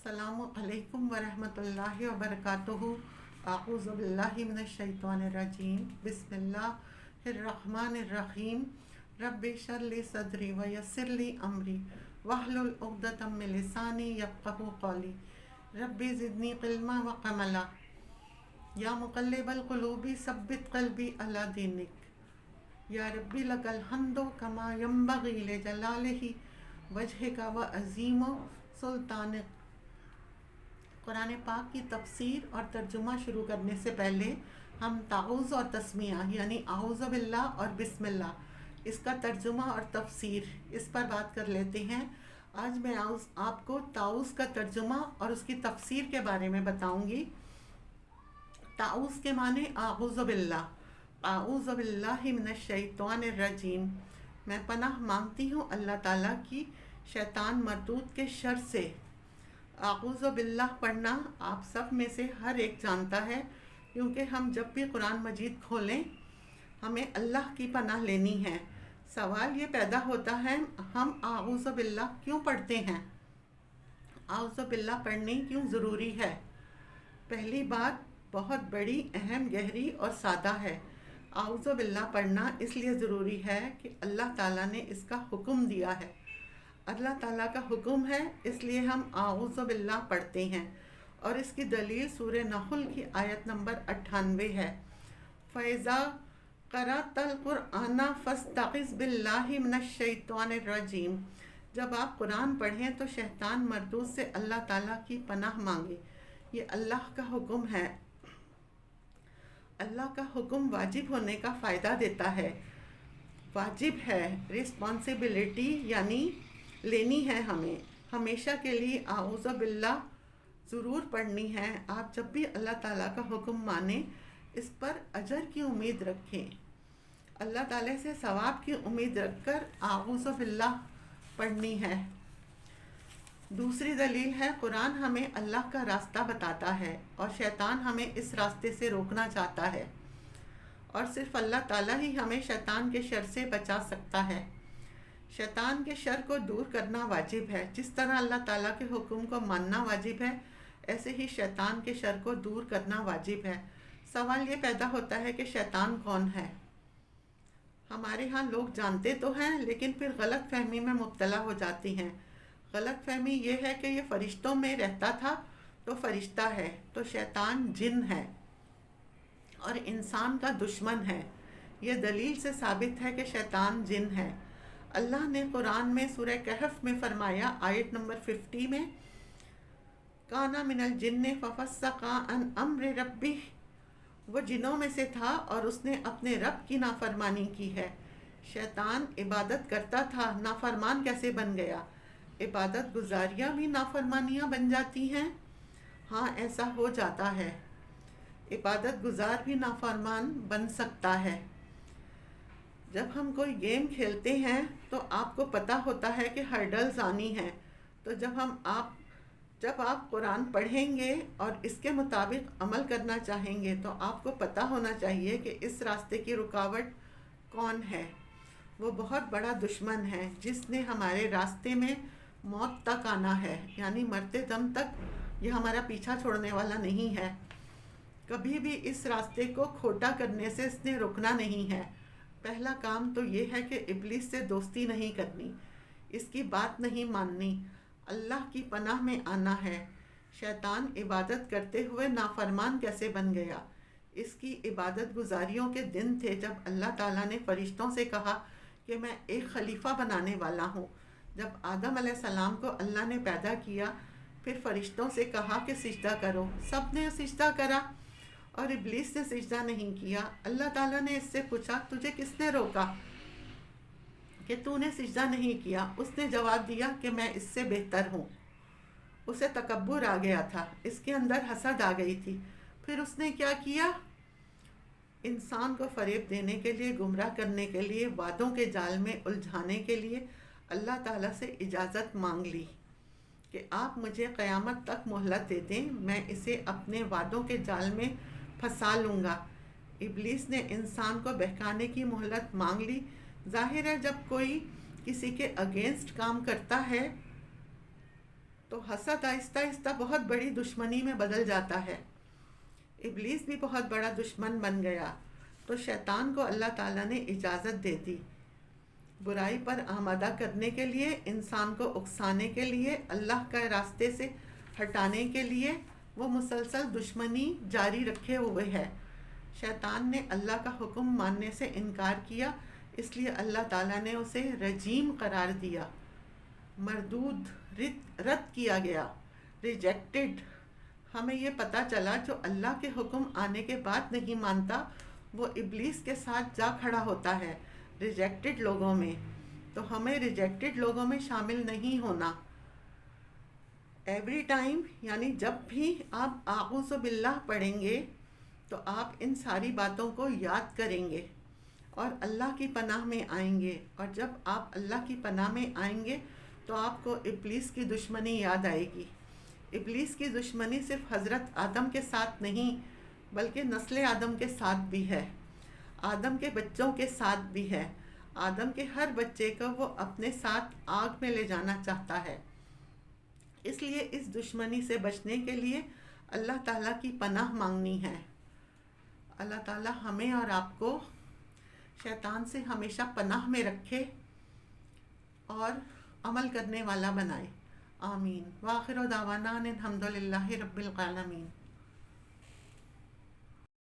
अस्सलामु अलैकुम वरहमतुल्लाहि वबरकातुहू। आऊज़ु बिल्लाहि मिनश शैतानिर रजीम। बिस्मिल्लाहिर्रहमानिर्रहीम। रब्बि इश्रह ली सदरी व यस्सिर ली अमरी वहलुल उक़दतम मिन लिसानी यफ़क़हू क़ौली। रब्बि ज़िदनी इल्मा व अमला। या मुक़ल्लिबल क़ुलूबि सब्बित क़ल्बी अला दीनिक। या रब्बि लकल हम्दु कमा यंबग़ी लिजलालिहि वजहिका व अज़ीम सुल्तानिक। कुरान पाक की तफसीर और तर्जुमा शुरू करने से पहले हम ताऊज़ और तस्मिया यानी आऊज़ु बिल्लाह और बिस्मिल्लाह, इसका तर्जुमा और तफसीर, इस पर बात कर लेते हैं। आज मैं आपको ताऊज़ का तर्जुमा और उसकी तफसीर के बारे में बताऊंगी। ताऊज़ के माने आऊज़ु बिल्लाह, आऊज़ु बिल्लाहि मिनश शैतानिर रजीम। मैं पनाह मांगती हूँ अल्लाह ताला की शैतान मरदूद के शर से। आऊज़ु बिल्लाह पढ़ना आप सब में से हर एक जानता है, क्योंकि हम जब भी कुरान मजीद खोलें हमें अल्लाह की पनाह लेनी है। सवाल ये पैदा होता है, हम आऊज़ु बिल्लाह क्यों पढ़ते हैं, आऊज़ु बिल्लाह पढ़नी क्यों ज़रूरी है। पहली बात बहुत बड़ी, अहम, गहरी और सादा है। आऊज़ु बिल्लाह पढ़ना इसलिए ज़रूरी है कि अल्लाह ताला ने इसका हुक्म दिया है। अल्लाह ताला का हुक्म है, इसलिए हम आऊज़ु बिल्लाह पढ़ते हैं। और इसकी दलील सूरह नहल की आयत नंबर 98 है। फ़ैज़ा क़रअतल क़ुरआन फ़स्तइज़ बिल्लाहि मिनश शैतानिर रजीम। जब आप कुरान पढ़ें तो शैतान मरदूद से अल्लाह ताला की पनाह मांगे। ये अल्लाह का हुक्म है। अल्लाह का हुक्म वाजिब होने का फ़ायदा देता है। वाजिब है, रिस्पॉन्सिबिलिटी यानी लेनी है हमें। हमेशा के लिए आऊज़ु बिल्लाह ज़रूर पढ़नी है। आप जब भी अल्लाह ताला का हुक्म माने, इस पर अजर की उम्मीद रखें, अल्लाह ताला से सवाब की उम्मीद रखकर आऊज़ु बिल्लाह पढ़नी है। दूसरी दलील है, कुरान हमें अल्लाह का रास्ता बताता है और शैतान हमें इस रास्ते से रोकना चाहता है, और सिर्फ अल्लाह ताला ही हमें शैतान के शर से बचा सकता है। शैतान के शर को दूर करना वाजिब है। जिस तरह अल्लाह ताला के हुक्म को मानना वाजिब है, ऐसे ही शैतान के शर को दूर करना वाजिब है। सवाल ये पैदा होता है कि शैतान कौन है। हमारे यहाँ लोग जानते तो हैं, लेकिन फिर गलत फहमी में मुब्तला हो जाती हैं। गलत फहमी ये है कि ये फ़रिश्तों में रहता था तो फ़रिश्ता है, तो शैतान जिन है और इंसान का दुश्मन है। ये दलील से साबित है कि शैतान जिन है। अल्लाह ने कुरान में सूरह कहफ में फरमाया, आयत नंबर 50 में, काना मिनल जिन्ने फफस्सका अन अम्र रब्बी। वो जिनों में से था और उसने अपने रब की नाफरमानी की है। शैतान इबादत करता था, नाफरमान कैसे बन गया। इबादत गुजारियाँ भी नाफरमानियाँ बन जाती हैं। हाँ, ऐसा हो जाता है। इबादत गुजार भी नाफरमान बन सकता है। जब हम कोई गेम खेलते हैं तो आपको पता होता है कि हर्डल्स आनी हैं। तो जब आप कुरान पढ़ेंगे और इसके मुताबिक अमल करना चाहेंगे तो आपको पता होना चाहिए कि इस रास्ते की रुकावट कौन है। वो बहुत बड़ा दुश्मन है जिसने हमारे रास्ते में मौत तक आना है, यानी मरते दम तक ये हमारा पीछा छोड़ने वाला नहीं है। कभी भी इस रास्ते को खोटा करने से इसने रुकना नहीं है। पहला काम तो ये है कि इब्लीस से दोस्ती नहीं करनी, इसकी बात नहीं माननी, अल्लाह की पनाह में आना है। शैतान इबादत करते हुए नाफरमान कैसे बन गया। इसकी इबादत गुजारियों के दिन थे जब अल्लाह ताला ने फ़रिश्तों से कहा कि मैं एक खलीफा बनाने वाला हूँ। जब आदम अलैहिस्सलाम को अल्लाह ने पैदा किया, फिर फ़रिश्तों से कहा कि सिजदा करो। सब ने सिजदा करा और इब्लीस ने सिजदा नहीं किया। अल्लाह ताला ने इससे पूछा, तुझे किसने रोका कि तूने सिजदा नहीं किया। उसने जवाब दिया कि मैं इससे बेहतर हूँ। उसे तकब्बुर आ गया था, इसके अंदर हसद आ गई थी। फिर उसने क्या किया, इंसान को फ़रेब देने के लिए, गुमराह करने के लिए, वादों के जाल में उलझाने के लिए अल्लाह ताला से इजाज़त मांग ली कि आप मुझे क़यामत तक मोहलत दे दें, मैं इसे अपने वादों के जाल में फंसा लूँगा। इब्लीस ने इंसान को बहकाने की मोहलत मांग ली। जाहिर है, जब कोई किसी के अगेंस्ट काम करता है تو حسد آہستہ آہستہ بہت بڑی دشمنی میں بدل جاتا ہے. ابلیس بھی بہت بڑا دشمن بن گیا. تو شیطان کو اللہ تعالیٰ نے اجازت دے دی برائی پر آمادہ کرنے کے لیے، انسان کو اکسانے کے لیے، اللہ کے راستے سے ہٹانے کے لیے. وہ مسلسل دشمنی جاری رکھے ہوئے ہے. شیطان نے اللہ کا حکم ماننے سے انکار کیا، اس لیے اللہ تعالیٰ نے اسے رجیم قرار دیا، مردود، رد کیا گیا، ریجیکٹڈ. ہمیں یہ پتہ چلا جو اللہ کے حکم آنے کے بعد نہیں مانتا وہ ابلیس کے ساتھ جا کھڑا ہوتا ہے ریجیکٹڈ لوگوں میں. تو ہمیں ریجیکٹڈ لوگوں میں شامل نہیں ہونا. ایوری ٹائم، یعنی جب بھی آپ اعوذ باللہ پڑھیں گے تو آپ ان ساری باتوں کو یاد کریں گے اور اللہ کی پناہ میں آئیں گے. اور جب آپ اللہ کی پناہ میں آئیں گے تو آپ کو ابلیس کی دشمنی یاد آئے گی. ابلیس کی دشمنی صرف حضرت آدم کے ساتھ نہیں بلکہ نسل آدم کے ساتھ بھی ہے، آدم کے بچوں کے ساتھ بھی ہے. آدم کے ہر بچے کو وہ اپنے ساتھ آگ میں لے جانا چاہتا ہے. اس لیے اس دشمنی سے بچنے کے لیے اللہ تعالیٰ کی پناہ مانگنی ہے. اللہ تعالیٰ ہمیں اور آپ کو شیطان سے ہمیشہ پناہ میں رکھے اور عمل کرنے والا بنائے. آمین. وآخر دعوانا ان الحمد للہ رب العالمین.